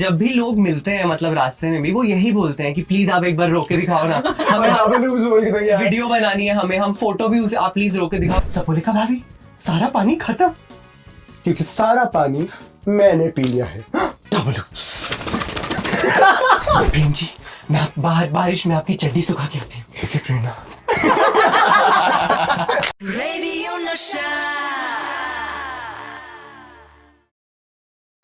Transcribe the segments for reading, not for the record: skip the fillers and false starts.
जब भी लोग मिलते हैं मतलब रास्ते में भी वो यही बोलते हैं कि प्लीज आप एक बार रोक के दिखाओ ना, हमें वीडियो बनानी है, हमें हम फोटो भी उसे आप प्लीज रोक के दिखाओ। सपोलिका भाभी सारा पानी खत्म, क्योंकि सारा पानी मैंने पी लिया है। प्रेम जी मैं बाहर बारिश में आपकी चड्डी सुखा के आती हूँ। ठीक है प्रेरणा। Radio Nasha.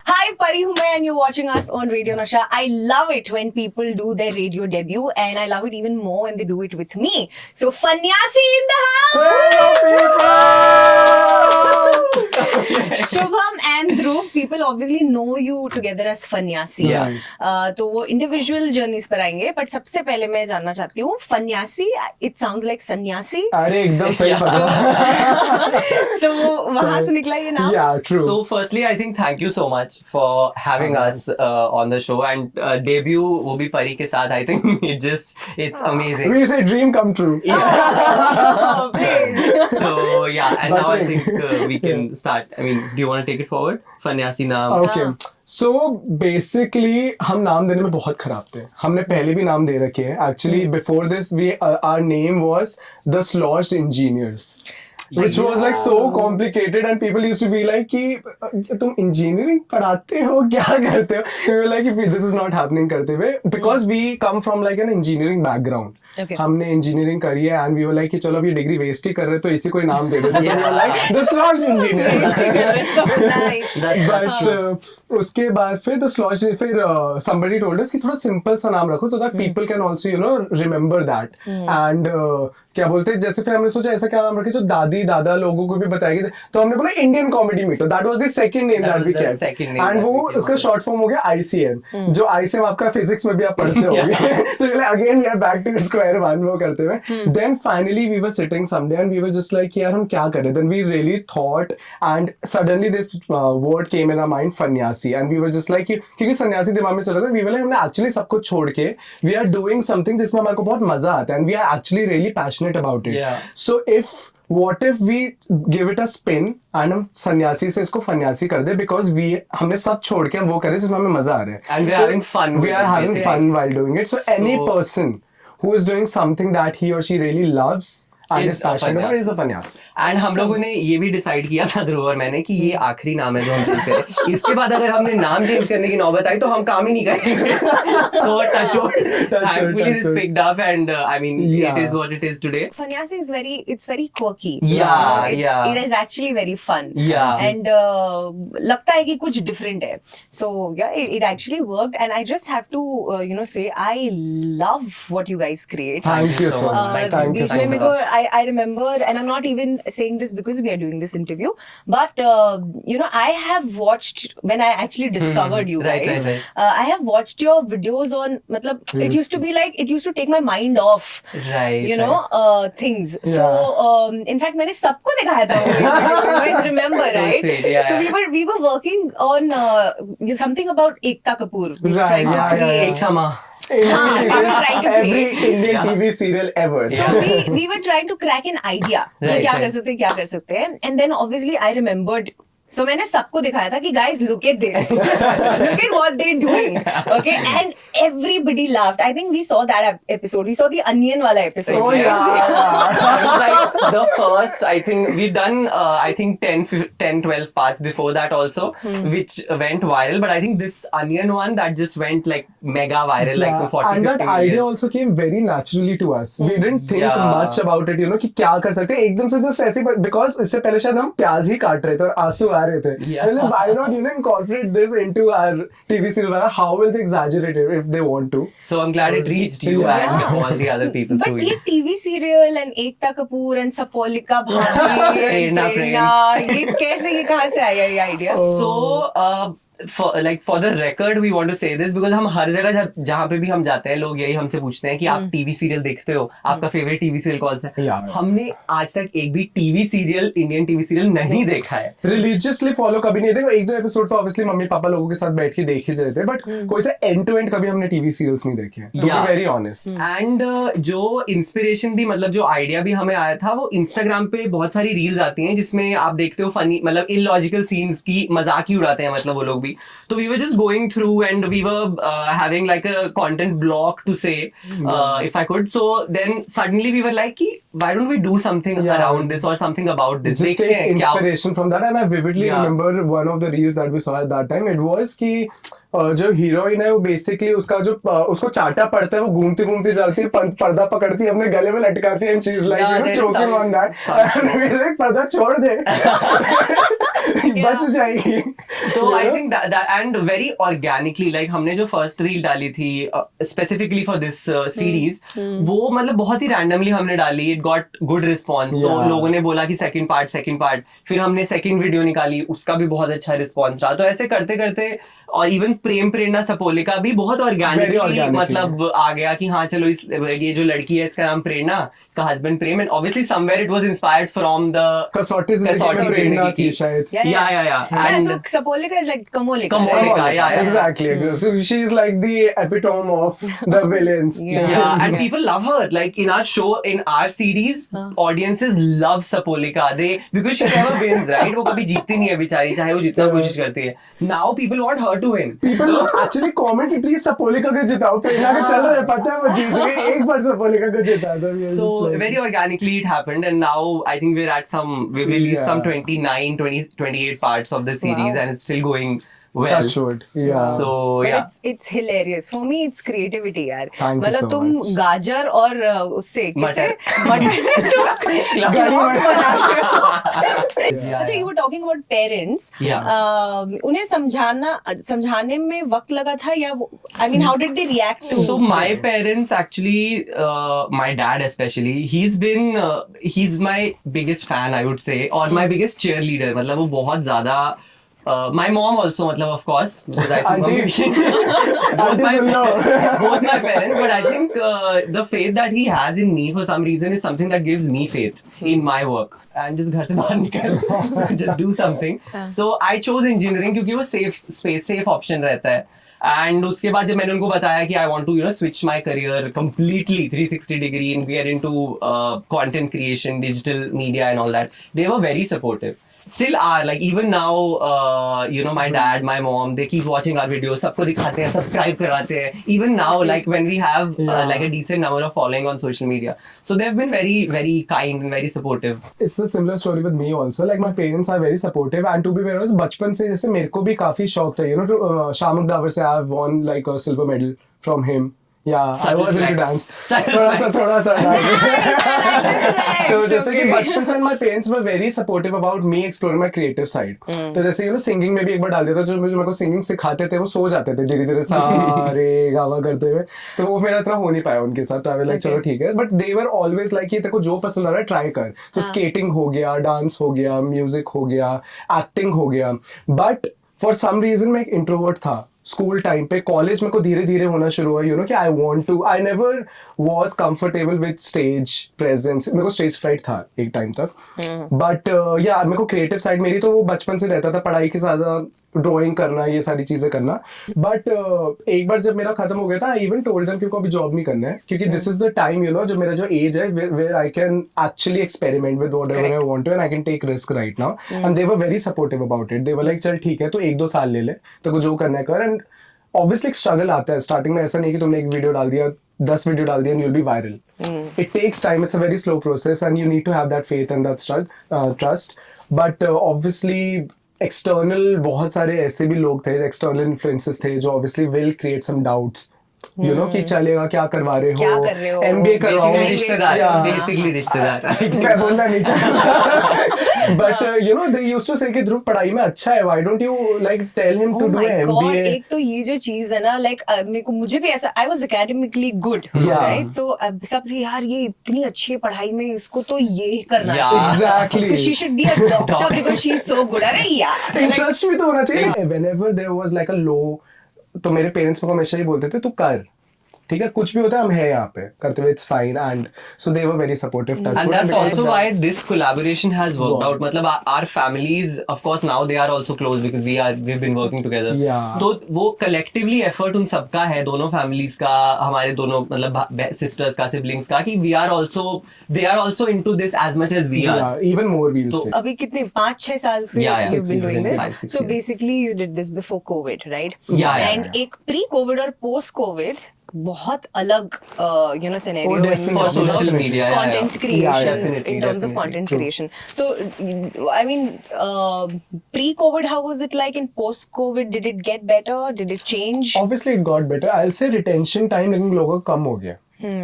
Hi, Pari Humay, and you're watching us on Radio Nasha. I love it when people do their radio debut, and I love it even more when they do it with me. So, Fanyasi in the house! Shubham and Dhruv, people obviously know you together as Fanyasi. Yeah. तो वो individual journeys पर आएंगे, but सबसे पहले मैं जानना चाहती हूँ Fanyasi. It sounds like सन्यासी. अरे एकदम सही पकड़ा। So वहाँ से निकला ये नाम. Yeah, true. So firstly I think thank you so much for having us on the show and debut वो भी परी के साथ. I think it's amazing. We say dream come true. Oh, please. So yeah, and But now I wait. think we can start. I mean, do you want to take it forward? Fanyasi नाम. Okay. So basically हम नाम देने में बहुत खराब थे। हमने पहले भी नाम दे रखे हैं। Actually before this we our name was the Sloshed Engineers. Which was like so complicated and people used to be like कि तुम engineering पढ़ाते हो क्या करते हो? So we were like this is not happening करते हुए because we come from like an engineering background. Okay. हमने इंजीनियरिंग करी है and we were like कि चलो अब ये डिग्री वेस्ट ही कर रहे तो इसी कोई नाम दे देते। We were like the Sloshed Engineers. Nice. That's true. उसके बाद फिर the Sloshed फिर somebody told us कि थोड़ा सिंपल सा नाम रखो so that people can also you know remember that and क्या बोलते हैं जैसे फिर हमने सोचा ऐसा क्या नाम रखे जो दादी दादा लोगों को भी बताएगी तो हमने बोला Indian comedy meter that was the second name that we kept and वो उसका शॉर्ट फॉर्म हो गया ICM जो ICM आपका फिजिक्स में भी आप पढ़ते होंगे तो again we are back to square one वो करते हुए then finally we were sitting someday and we were just like यार हम क्या करें then we really thought and suddenly this word came in our mind Funyasi and we were just like क्योंकि सन्यासी दिमाग में चल रहा था वी वर लाइक हमने एक्चुअली सब कुछ छोड़ के वी आर डूइंग समथिंग जिसमें हमारे को बहुत मजा आता है and we are actually really passionate about it Yeah. So if what if we give it a spin and हम सन्यासी से इसको फन्यासी कर दे because we हमने सब छोड़ के हम वो करें जिसमें हमें मजा आ रहा है And we are having fun. we with are it, having basically. fun while doing it so any So- person who is doing something that he or she really loves and is Is a passionate about Funyasi. is a Funyasi and हम लोगों ने ये भी decide किया था ध्रुव और मैंने कि ये आखिरी नाम है जो हम चेंज करें। इसके बाद अगर हमने नाम चेंज करने की नौबत आई तो हम काम ही नहीं करेंगे। So touch thankfully this picked up and I mean Yeah. it is what it is today. Fanyasi is it's very quirky. Yeah, yeah. It is actually very fun. Yeah. And लगता है कि कुछ different है. So yeah, it actually worked and I just have to say I love what you guys create. thank you so much thank you beach so में much मेरे को I remember and I'm not even saying this because we are doing this interview but I have watched when I actually discovered you Right, guys right. I have watched your videos on मतलब it used to be like it used to take my mind off Right. you know things Yeah. so in fact मैंने सबको दिखाया था you guys remember So right sweet, yeah. so we were working on something about Ekta Kapoor we were Right, trying to yeah, yeah, create एक क्षमा। Indian we serial, were trying to every create. Indian Yeah. TV serial ever So we were trying to crack an idea कि Right, क्या right. कर सकते हैं and then obviously I remembered so मैंने सबको दिखाया था कि guys look at this look at what they're doing okay and everybody laughed I think we saw that episode we saw the onion वाला episode oh yeah It was like the first, I think we've done I think 10 12 parts before that also which went viral but I think this onion one that just went like mega viral like so 40 and that 50 idea million. also came very naturally to us. We didn't think Yeah. much about it, कि क्या कर सकते हैं एकदम से just ऐसे because इससे पहले शायद हम प्याज ही काट रहे थे और आंसू आ रहे थे. Yeah. मतलब why not incorporate this into our TV serial? How will they exaggerate it if they want to? So I'm glad it reached you Yeah. and all the other people but through ये it. TV serial and Ekta Kapoor and Sapolika भाभी प्रेरणा, ये कैसे ये कहाँ से आया ये idea So for the record we want to say this because हम हर जगह जहाँ पे भी हम जाते हैं लोग यही हमसे पूछते हैं कि आप टीवी सीरियल देखते हो आपका फेवरेट टीवी सीरियल कौन सा है Yeah. हमने आज तक एक भी TV serial Indian TV serial नहीं देखा है Religiously follow कभी नहीं देखो एक दो एपिसोड तो obviously मम्मी पापा लोगों के साथ बैठ के देख ही जाते बट कोई सा end to end कभी हमने टीवी सीरियल्स नहीं देखे to be Yeah. very honest. And जो इंस्पिरेशन भी मतलब जो आइडिया भी हमें आया था वो इंस्टाग्राम पे बहुत सारी रील्स आती हैं जिसमें आप देखते हो फनी मतलब इलॉजिकल सीन्स की मजाक ही उड़ाते हैं मतलब वो लोग भी. So we were just going through and we were having like a content block to say, if I could. So then suddenly we were like, why don't we do something Yeah. around this or something about this? Just देखते take हैं क्या. inspiration from that, and I vividly Yeah. remember one of the reels that we saw at that time. It was कि जो heroine है वो basically उसका जो उसको चाटा पड़ता है, वो घूमती घूमती जाती है, पर्दा पकड़ती है, अपने गले में लटकाती है, and she's like, Yeah, you know, there's choking some- on that. some- And we're like, पर्दा छोड़ दे, बच जाएगी. So I think that and very organically, like हमने जो first reel डाली थी specifically for this series, वो मतलब बहुत ही randomly हमने डाली. It got good response. तो Yeah. लोगों ने बोला कि second part. फिर हमने second video निकाली, उसका भी बहुत अच्छा response रहा. तो ऐसे करते करते और इवन प्रेम प्रेरणा सपोले का भी बहुत Very ऑर्गेनिकली organically. मतलब आ गया कि हाँ चलो ये जो लड़की है इसका नाम प्रेरणा, इसका husband Prem, and obviously somewhere it was inspired from the कसौटी जिंदगी कसौटी में प्रेरणा जिंदगी थी की. शायद. Yeah. And so And Sapolika is like Kamolika. Kamolika. right? Yeah. Exactly. So she's like the epitome of the villains. yeah, and people love her. Like in our show, in our series, audiences love Sapolika. Because she never wins, right? वो कभी जीतती नहीं है बेचारी, चाहे वो जितना कोशिश करती है. Now people want her to win. People actually comment कि please सपोलिका को जिताओ, प्रेरणा के चल रहे, पता है वो जीत गई, एक बार सपोलिका को जिता दो. So very organically it happened, and now I think we've released Yeah. some 28 parts of the series, Wow. and it's still going well. Touch wood. Yeah. So But yeah. it's hilarious. For me, it's creativity, यार. Thank you मतलब so तुम much. गाजर और उससे किसे मटर. मटर से तुम chalk बनाते हो. Yeah. अच्छा, you were talking about parents. Yeah. उन्हें समझाने में वक्त लगा था या I mean, how did they react to? So my this? parents actually, my dad especially, he's my biggest fan, I would say, or my biggest cheerleader. मतलब वो बहुत ज़्यादा. My mom also, मतलब of course, because I think both my parents, but I think the faith that he has in me for some reason is something that gives me faith in my work. And just घर से बाहर निकल, just do something. So I chose engineering क्योंकि वो safe option रहता है. And उसके बाद जब मैंने उनको बताया कि I want to switch my career completely 360 degree and get into content creation, digital media and all that, they were very supportive. Still are, like even now, my dad, my mom, they keep watching our videos, सबको दिखाते हैं, subscribe कराते हैं. Even now, like when we have like a decent number of following on social media, so they've been very, very kind and very supportive. It's a similar story with me also. Like my parents are very supportive, and to be very honest, बचपन से जैसे मेरे को भी काफी शौक था. शामक the power से I have won like a silver medal from him. Yeah, I Subtle was into flex. dance. Subtle थोड़ा सा flex, तो जैसे कि okay. बचपन से my parents were very supportive about me exploring my creative side. तो जैसे singing में भी एक बार डाल दिया था, जो मेरे को singing सिखाते थे वो सो जाते थे धीरे धीरे सारे गावा करते हुए, तो वो मेरा इतना हो नहीं पाया उनके साथ. तो I was like चलो ठीक है, but they were always like कि तेरे को जो पसंद आ रहा है ट्राई कर. तो skating हो गया, डांस हो गया, म्यूजिक हो गया, एक्टिंग हो गया. बट फॉर सम रीजन मैं एक इंट्रोवर्ट था स्कूल टाइम पे. कॉलेज में को धीरे धीरे होना शुरू हुआ कि I never was comfortable with stage presence. मेरे को स्टेज फ्राइट था एक टाइम तक. बट या मेरे को क्रिएटिव साइड मेरी तो वो बचपन से रहता था, पढ़ाई के साथ ड्राइंग करना, ये सारी चीजें करना. बट एक बार जब मेरा खत्म हो गया था, आई इवन टोल्ड देम कि अभी जॉब नहीं करना है, क्योंकि दिस इज द टाइम जो मेरा जो एज है where I can actually experiment with whatever I want to, and I can take risk right now. And they were very supportive about it. They were like चल ठीक है, तो 1-2 साल ले ले, तो जो करना है कर. एंड ऑब्वियसली एक स्ट्रगल आता है स्टार्टिंग में. ऐसा नहीं कि तुमने एक वीडियो डाल दिया, 10 वीडियो डाल दिया and you will be viral. It takes time, it's a very slow process, and you need to have that faith and that trust. But obviously external बहुत सारे ऐसे भी लोग थे, एक्सटर्नल इन्फ्लुएंसेस थे, जो obviously will create some doubts, कि चलेगा, क्या करवा रहे क्या कर रहे हो? MBA करवाओ, Basically रिश्तेदार. मैं बोलना नहीं चाहता. But they used to say कि ध्रुव पढ़ाई में अच्छा है, why don't you like tell him to Oh do my an God, MBA. एक तो ये जो चीज है ना, लाइक मुझे भी ऐसा, I was academically good, Yeah. Right? So सब यार ये इतनी अच्छी है पढ़ाई में, इसको तो ये करना Yeah. चाहिए. Exactly. She should be a doctor because she is so good. अरे यार, इंटरेस्ट भी तो होना चाहिए. Whenever there was like a low, तो मेरे पेरेंट्स को हमेशा ही बोलते थे तू कर, ठीक है कुछ भी होता है हम है यहाँ पे करते हुए it's fine and so they were very supportive And that's also why this collaboration has worked out. मतलब our families, of course, now they are also close because we've been working together. Yeah. तो वो collectively effort उन सबका है, दोनों families का, हमारे दोनों मतलब sisters का, siblings का, कि they are also into this as much as we are. yeah even more we'll तो say अभी कितने 5-6 साल से Yeah, you've been 6 doing years, this. 5-6 So years. basically you did this before COVID, right? Yeah. And एक pre-COVID और post-COVID बहुत अलग scenario Oh, in definitely. terms For social of media, content yeah. creation, Definitely, in terms of definitely. content True. creation. So I mean, pre-COVID, how was it like? In post-COVID, did it get better? Did it change? obviously it got better I'll say retention time लेकिन लोगों का कम हो गया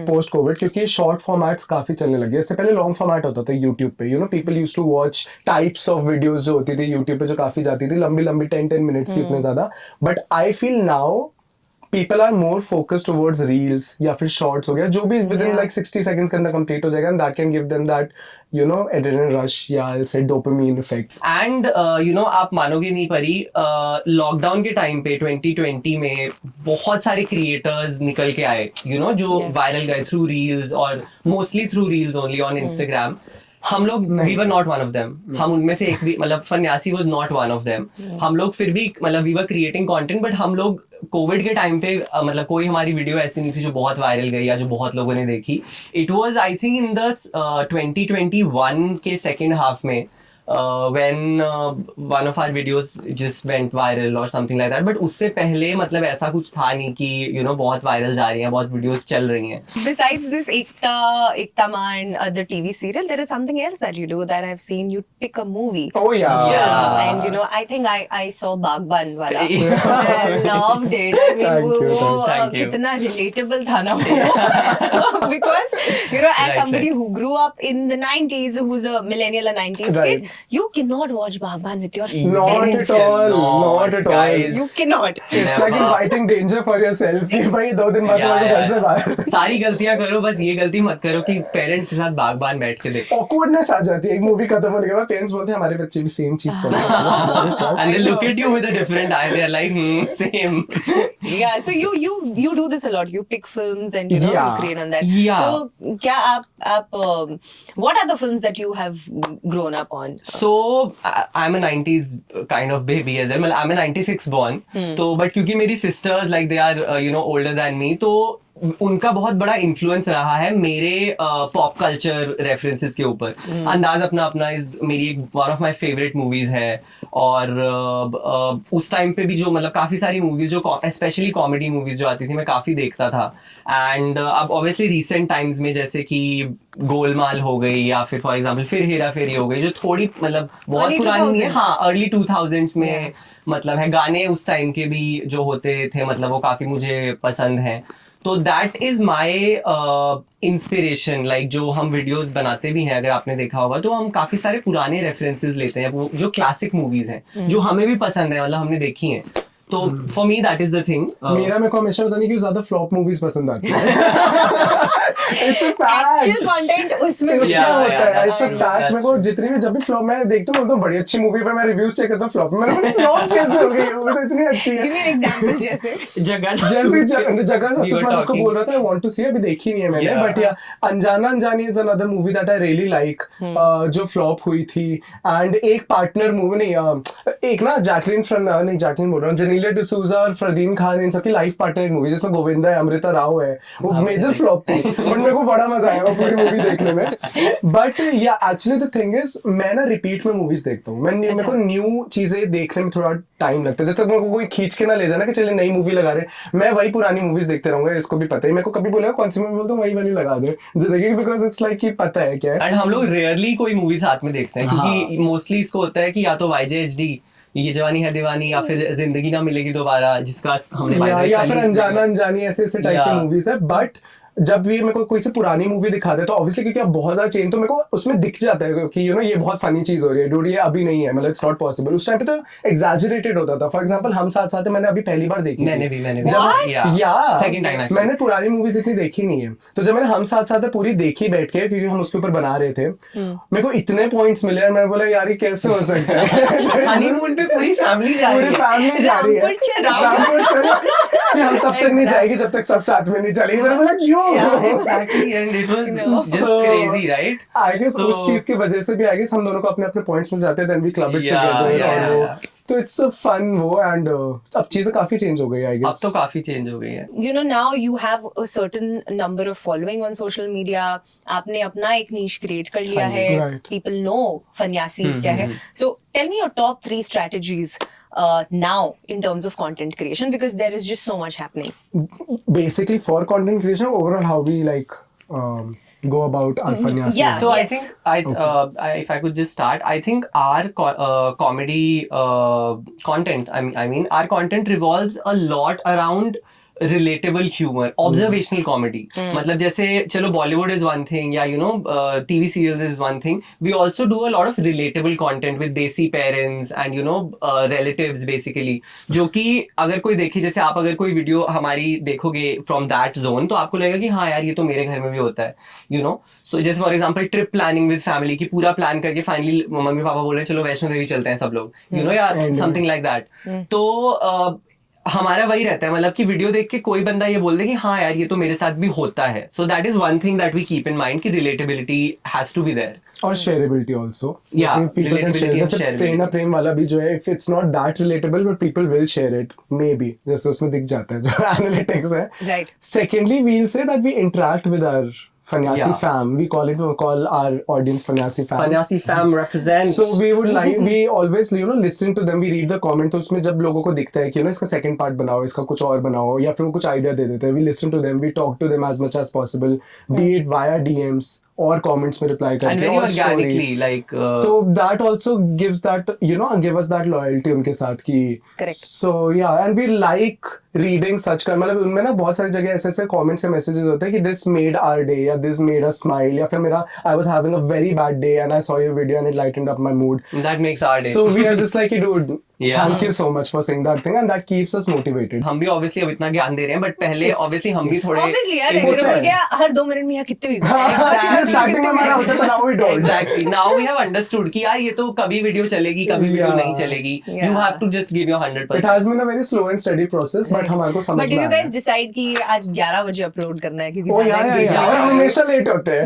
post Covid क्योंकि short formats काफी चलने लगे इससे पहले लॉन्ग फॉर्मेट होता था यूट्यूब पे people used to watch types of videos जो होती थी यूट्यूब पे जो काफी जाती थी लंबी लंबी 10 मिनट्स की उतने ज्यादा but I feel now people are more focused towards reels या फिर shorts हो गया जो भी within Yeah. like 60 seconds के अंदर complete हो जाएगा and that can give them that adrenaline rush या I'll say dopamine effect and आप मानोगे नहीं परी लॉकडाउन के टाइम पे 2020 में बहुत सारे क्रिएटर्स निकल के आए जो Yeah. वायरल गए थ्रू रील्स और mostly through reels only on Instagram हम लोग we were not one of them हम उनमें से एक भी मतलब Funyasi was not one of them हम लोग फिर भी मतलब we were creating content but हम लोग कोविड के टाइम पे मतलब कोई हमारी वीडियो ऐसी नहीं थी जो बहुत वायरल गई या जो बहुत लोगों ने देखी it was I think in the 2021 के सेकेंड हाफ में when one of our videos just went viral or something like that but उससे पहले मतलब ऐसा कुछ था नहीं कि बहुत वायरल जा रही हैं बहुत वीडियोस चल रही हैं Besides this Ekta Ma and the TV serial, there is something else that you do that I've seen. You pick a movie. oh yeah Yeah. And I think I saw Bagban wala. I loved it. I mean, Thank you, वो thank you. कितना relatable था ना वो. Because as Right, somebody right. who grew up in the 90s, who's a millennial or 90s Right. kid, you cannot watch Bagban with your not parents. at all No, not at all guys. You cannot. it's like inviting danger for yourself कि भाई 2 दिन बाद तुम्हारे घर से बाहर सारी गलतियां करो बस ये गलती मत करो कि पेरेंट्स के साथ बागबान बैठ के देखो awkwardness आ जाती है एक मूवी खत्म होने के बाद पेरेंट्स बोलते हैं हमारे बच्चे भी सेम चीज कर रहे हैं and they look at you with a different eye they're like same Yeah, so you do this a lot. You pick films and you Yeah. create on that. Yeah. So क्या आप what are the films that you have grown up on? So I'm a 90s kind of baby as well. I'm a 96 born. तो but क्योंकि मेरी sisters like they are older than me तो उनका बहुत बड़ा influence रहा है मेरे पॉप कल्चर रेफरेंसेस के ऊपर अंदाज अपना अपना इज मेरी एक one of my favourite movies है और उस टाइम पे भी जो मतलब काफी सारी मूवीज जो स्पेशली कॉमेडी मूवीज जो आती थी मैं काफी देखता था एंड अब ऑब्वियसली रिसेंट टाइम्स में जैसे कि गोलमाल हो गई या फिर फॉर एग्जांपल फिर हेरा फेरी हो गई जो थोड़ी मतलब बहुत Early पुरानी है 2000s. हाँ अर्ली 2000s में मतलब है गाने उस टाइम के भी जो होते थे मतलब वो काफी मुझे पसंद हैं तो that is my inspiration like जो हम वीडियोस बनाते भी हैं अगर आपने देखा होगा तो हम काफी सारे पुराने रेफरेंसेस लेते हैं वो जो क्लासिक मूवीज हैं जो हमें भी पसंद है मतलब हमने देखी हैं तो for me that is the thing मेरा मेरे को हमेशा पता नहीं क्यों ज्यादा फ्लॉप मूवीज पसंद आती है इट्स अ Actual content उसमें उसमें Yeah, होता है yeah, it's a that's fact true. मेरे को जितनी भी जब भी फ्लॉप मैं देखता हूँ तो बड़ी अच्छी मूवी पर मैं रिव्यूज चेक करता हूँ फ्लॉप में फ्लॉप कैसे हो गई वो तो इतनी अच्छी Give है me an example जैसे. जगह जैसे जगह We were मैं उसको talking. बोल रहा था आई वांट टू सी अभी देखी नहीं है मैंने Yeah. बट या Anjaana Anjaani is another movie that I really like जो फ्लॉप हुई थी एंड एक पार्टनर मूवी नहीं एक ना जैकलिन बोल रहा हूँ जेनेलिया डिसूजा और फरदीन खान इन सबकी लाइफ पार्टनर मूवी जिसमें गोविंदा है अमृता राव है वो मेजर फ्लॉप थी बट मेरे को बड़ा मजा आया वो पूरी मूवी देखने में बट या एक्चुअली द थिंग इज मैं ना रिपीट में मूवीज देखता हूँ मेरे को न्यू चीजें देखने में थोड़ा टाइम लगता है जैसे मेरे को कोई खींच के ना ले जाना कि चलिए नई मूवी लगा रहे मैं वही पुरानी मूवीज देखते रहूंगा इसको भी पता है मेरे को कभी बोलेगा कौन सी मूवी बोलता हूँ वही वाली लगा दे जिंदगी बिकॉज इट्स लाइक कि पता है क्या है एंड हम लोग रेयरली कोई मूवी साथ में देखते हैं क्योंकि हाँ. मोस्टली इसको होता है कि या तो YJHD ये जवानी है दीवानी या फिर जिंदगी ना मिलेगी दोबारा जिसका हमने by the way या कल फिर ही- अनजाना अनजानी ऐसे ऐसे टाइप की Yeah. मूवीज है बट जब भी मेरे को कोई सी पुरानी मूवी दिखाते हैं तो ऑब्वियसली क्योंकि अब बहुत ज्यादा चेंज, तो मेरे को उसमें दिख जाता है कि ये बहुत फनी चीज हो रही है, डूड ये अभी नहीं है, मतलब इट्स नॉट पॉसिबल। उस टाइम पे तो एग्जैजरेटेड होता था। फॉर एग्जांपल हम साथ साथ मैंने अभी पहली बार देखी मैंने थी। भी जब या सेकंड टाइम मैंने पुरानी मूवीज इतनी देखी नहीं है, तो जब मैंने हम साथ साथ पूरी देखी बैठ के, क्योंकि हम उसके ऊपर बना रहे थे, मेरे को इतने पॉइंट्स मिले और मैं बोला यार ये कैसे हो सकता है। हनीमून पे पूरी फैमिली जा रही पूरी है। फैमिली जा रही है, रामपुर चलो कि हम तब तक नहीं जाएगी जब तक सब साथ में नहीं चलेगी। मैंने बोला क्यों? Exactly, and it was just crazy, right? I guess So- उस चीज की वजह से भी आई गेस हम दोनों को अपने अपने पॉइंट्स में जाते हैं, then we club it Yeah, together yeah, और वो, yeah. तो इट्स अ फन वो। एंड अब चीजें काफी चेंज हो गई आई अब गेस। तो काफी चेंज हो गई है। You know, now you have a certain number of following on social media. आपने अपना एक niche create कर लिया है. right. People know फन्यासी क्या है. So tell me your top 3 strategies now in terms of content creation, because there is just so much happening. Basically for content creation, overall how we like go about our fanyasi. Yeah. So I Yes. think if I could just start, I think our comedy content. I mean, our content revolves a lot around relatable humor, observational comedy. मतलब जैसे चलो Bollywood is one thing, या TV serials is one thing. We also do a lot of relatable content with desi parents and relatives basically. जो कि अगर कोई देखे, जैसे आप अगर कोई वीडियो हमारी देखोगे from that zone, तो आपको लगेगा कि हाँ यार ये तो मेरे घर में भी होता है, So जैसे for example trip planning with family की पूरा प्लान करके फाइनली मम्मी पापा बोल रहे हैं चलो वैष्णो देवी चलते हैं सब लोग, या समथिंग लाइक दैट। तो हमारा वही रहता है, मतलब कि वीडियो देख के कोई बंदा ये बोल दे कि हाँ यार ये तो मेरे साथ भी होता है। So that is one thing that we keep in mind कि relatability has to be there और shareability also. Yeah, people can share. relatability and जैसे shareability. प्रेरणा प्रेम वाला भी जो है, if it's not that relatable but people will share it maybe, जैसे उसमें दिख जाता है जो एनालिटिक्स है। Right. Secondly, we'll say that we interact with our Fanyasi Yeah. fam. We call our audience Fanyasi fam. Fanyasi fam represents. So we would like, we always listen to them. We read the comment. तो उसमें जब लोगों को दिखता है कि इसका second part बनाओ, इसका कुछ और बनाओ, या फिर वो कुछ idea दे देते हैं, we listen to them. We talk to them as much as possible, be it via DMs और comments में reply करके, and very और story. organically, like तो that also gives that, give us that loyalty उनके साथ की. Correct. So yeah, and we like reading such मतलब उनमें ना बहुत सारी जगह ऐसे comments या messages होते हैं कि this made our day या this made us smile, या फिर मेरा I was having a very bad day and I saw your video and it lightened up my mood. that makes our day. So we are just like, dude, Yeah. thank you so much for saying that thing, and that keeps us motivated. हम भी obviously अब इतना ज्ञान दे रहे हैं, but पहले obviously हम भी थोड़े Obviously यार, वो रेगुलर तो हो है। गया हर 2 मिनट में यहाँ कितने भी स्टार्टिंग में हमारा होता था, now we don't. Exactly. Now we have understood कि यार ये तो कभी वीडियो चलेगी, कभी वीडियो Yeah. नहीं चलेगी. You Yeah. have to just give your It 100%. has been a very slow and steady process, but हमारे को समझ बट डू में यू आया। गाइस डिसाइड कि आज 11 बजे अपलोड करना है क्योंकि ओ ज्यादा यार engagement यार है। हम हमेशा लेट होते हैं।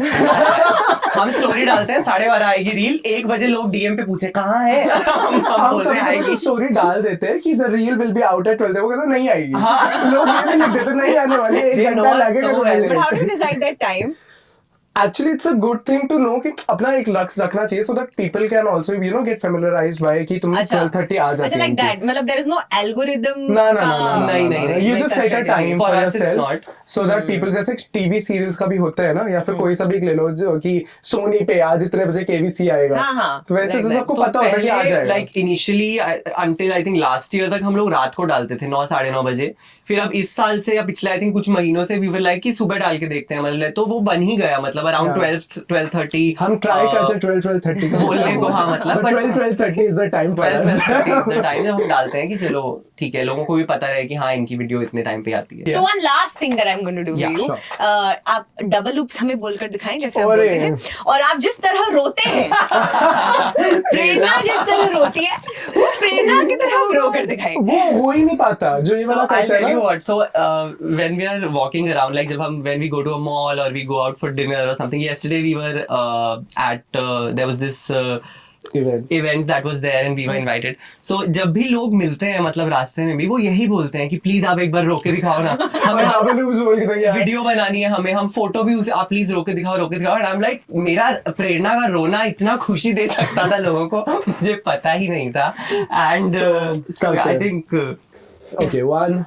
हम स्टोरी डालते हैं 12:30 आएगी रील, 1 बजे लोग डीएम पे पूछे कहाँ है, हम हम बोलते हैं कभी आएगी। स्टोरी डाल देते हैं कि the reel will be out at 12, वो कहते हैं नहीं आएगी। लोग ये भी लिख देते हैं, नहीं आने वाली है, 1 They घंटा know us लगेगा so तो well. But how do you decide that time? Actually, it's a good thing to know कि अपना एक लक्ष्य रखना चाहिए, so that people can also get familiarized by कि तुम 12:30 आ जाते अच्छा, like that. मतलब there is no algorithm No. नहीं. You like just that set a strategy. time For for us, it's yourself, not. so that people, जैसे TV serials का भी होता है ना, या फिर कोई सा भी ले लो जो कि सोनी पे आज इतने बजे केवीसी आएगा, हाँ, तो वैसे like तो that. सबको पता होता है कि आ जाएगा। Like initially until I think last year तक हम लोग रात को डालते थे 9 साढ़े 9 बजे। फिर अब इस साल से या पिछले आई थिंक कुछ महीनों से वी वर लाइक कि सुबह डाल के देखते हैं, मतलब तो वो बन ही गया, मतलब अराउंड 12:30 हम ट्राई करते हैं 12:30 का बोलने को, हाँ मतलब but 12:30 is the time for us. 12:30 time जब हम डालते हैं कि चलो ठीक है, लोगों को भी पता रहे कि हाँ इनकी वीडियो इतने टाइम पे आती है। So one last thing that I'm going to do Yeah, for you, sure. आप डबल लूप्स हमें बोलकर दिखाएं जैसे आप अरे। बोलते हैं, और आप जिस तरह रोते हैं, प्रेरणा जिस तरह रोती है, वो प्रेरणा की तरह रो कर दिखाएं। वो हो ही नहीं पाता जो ये So वाला I'll कहता tell है you ना। what. So when we are walking around, like when we go to a mall or we go out for dinner or something. Yesterday we were at there was this event that was there and we were invited. So जब भी लोग मिलते हैं मतलब रास्ते में भी वो यही बोलते हैं कि प्लीज आप एक बार रोक के दिखाओ ना, हमें डबल लूप्स बोल के यार वीडियो बनानी है, हमें हम फोटो भी उसे आप प्लीज रोक के दिखाओ एंड आई एम लाइक मेरा प्रेरणा का रोना इतना खुशी दे सकता था लोगों को, मुझे पता ही नहीं था। And I think okay one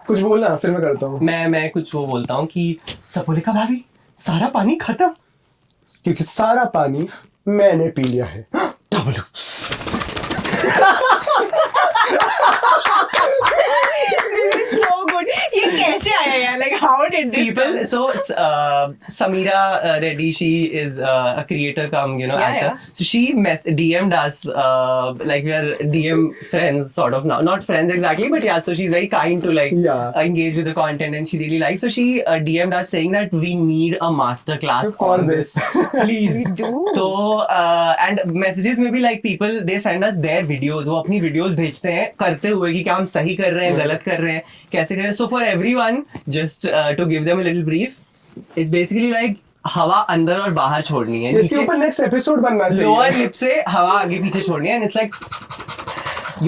कुछ बोलना फिर मैं करता हूँ, मैं कुछ वो बोलता हूँ कि सपोलिका भाभी सारा पानी खत्म, क्योंकि सारा पानी मैंने पी लिया है। Double loops. This is so good. ये कैसे आया यार? Like how did this People, come? so Samira Reddy, she is a creator come, you know, Yeah, actor. yeah. So she DM'd us, like we are DM friends sort of now, not friends exactly, but yeah. So she's very kind to like Yeah. engage with the content, and she really likes. So she DM'd us saying that we need a master class For on this. please. We do. तो and messages में भी like people they send us their videos, वो अपनी videos भेजते हैं करते हुए कि क्या हम सही कर रहे हैं, गलत कर रहे हैं, कैसे कर रहे हैं. So for everyone, just to give them a little brief, it's basically like हवा अंदर और बाहर छोड़नी है. इसके ऊपर नेक्स्ट एपिसोड बनना लोअर चाहिए. लिप से हवा आगे पीछे छोड़नी है, and it's like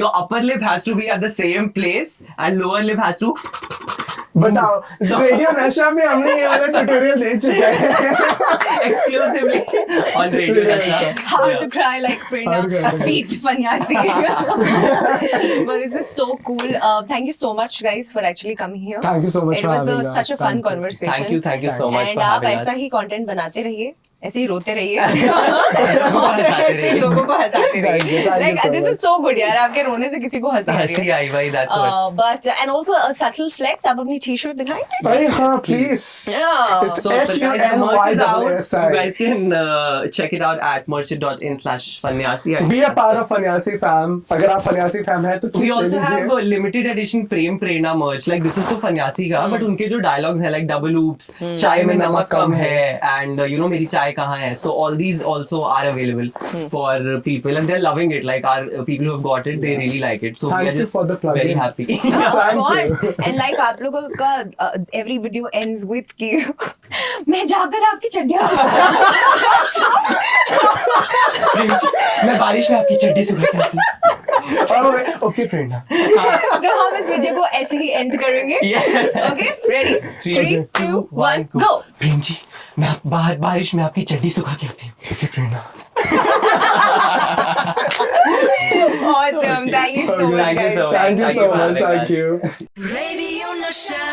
your upper lip has to be at the same place and lower lip has to बताओ, रेडियो नशा में हमने ये वाला ट्यूटोरियल दे चुके हैं. exclusively on Radio Nasha. How Yeah. to cry like How to cry Prerna, like feet Panyasi. But this is so cool. Thank you so much, guys, for actually coming here. Thank you so much It for was having us. such a fun Thank you. conversation. Thank you so much And for आप having ऐसा us. ही content बनाते रहिए, ऐसे ही रोते रहिए, को और हंसाते ऐसे ही रहिए. लोगों को हंसाते Thank you, रहिए. thank you Like so this much. is so good यार, आपके रोने से किसी को हंसी आ रही हंसी है. आई भाई, that's what. But and also a subtle flex, आप अपनी टी-शर्ट दिखाएंगे? अरे हाँ, please. Yeah. It's So the guys, the merch is out. You FUNYSI. guys can check it out at merchant.in/fanyasi. Be a part of Fanyasi fam. अगर आप Fanyasi fam हैं तो We please ले also have लीजिए. a limited edition Prem Prerna merch. Like this is तो फन्यासी का, but उनके जो dialogues हैं like double oops, चाय में नमक कम है, and you know मेरी चाय कहाँ है. So all these also are available for people, and they're loving it. Like our people who have got it, they really like it. So Thank we are you just for the plug-in. very happy. Of Thank course. you. And like आप लोगों का every video ends with कि मैं जाकर आपकी चड्डियाँ मैं बारिश में आपकी चड्डी सुखा के आती हूँ. Okay friend. तो हम इस वीडियो को ऐसे ही एंड करेंगे. Yeah. ओके रेडी 3 2 1 गो. प्रेम जी, मैं बाहर बारिश में आपकी चड्डी सुखा के आती हूँ. Okay friend. Awesome. Thank you so much, Thank you guys. so much. Thank you Thank so you for much. having Thank us. you. Radio Nasha.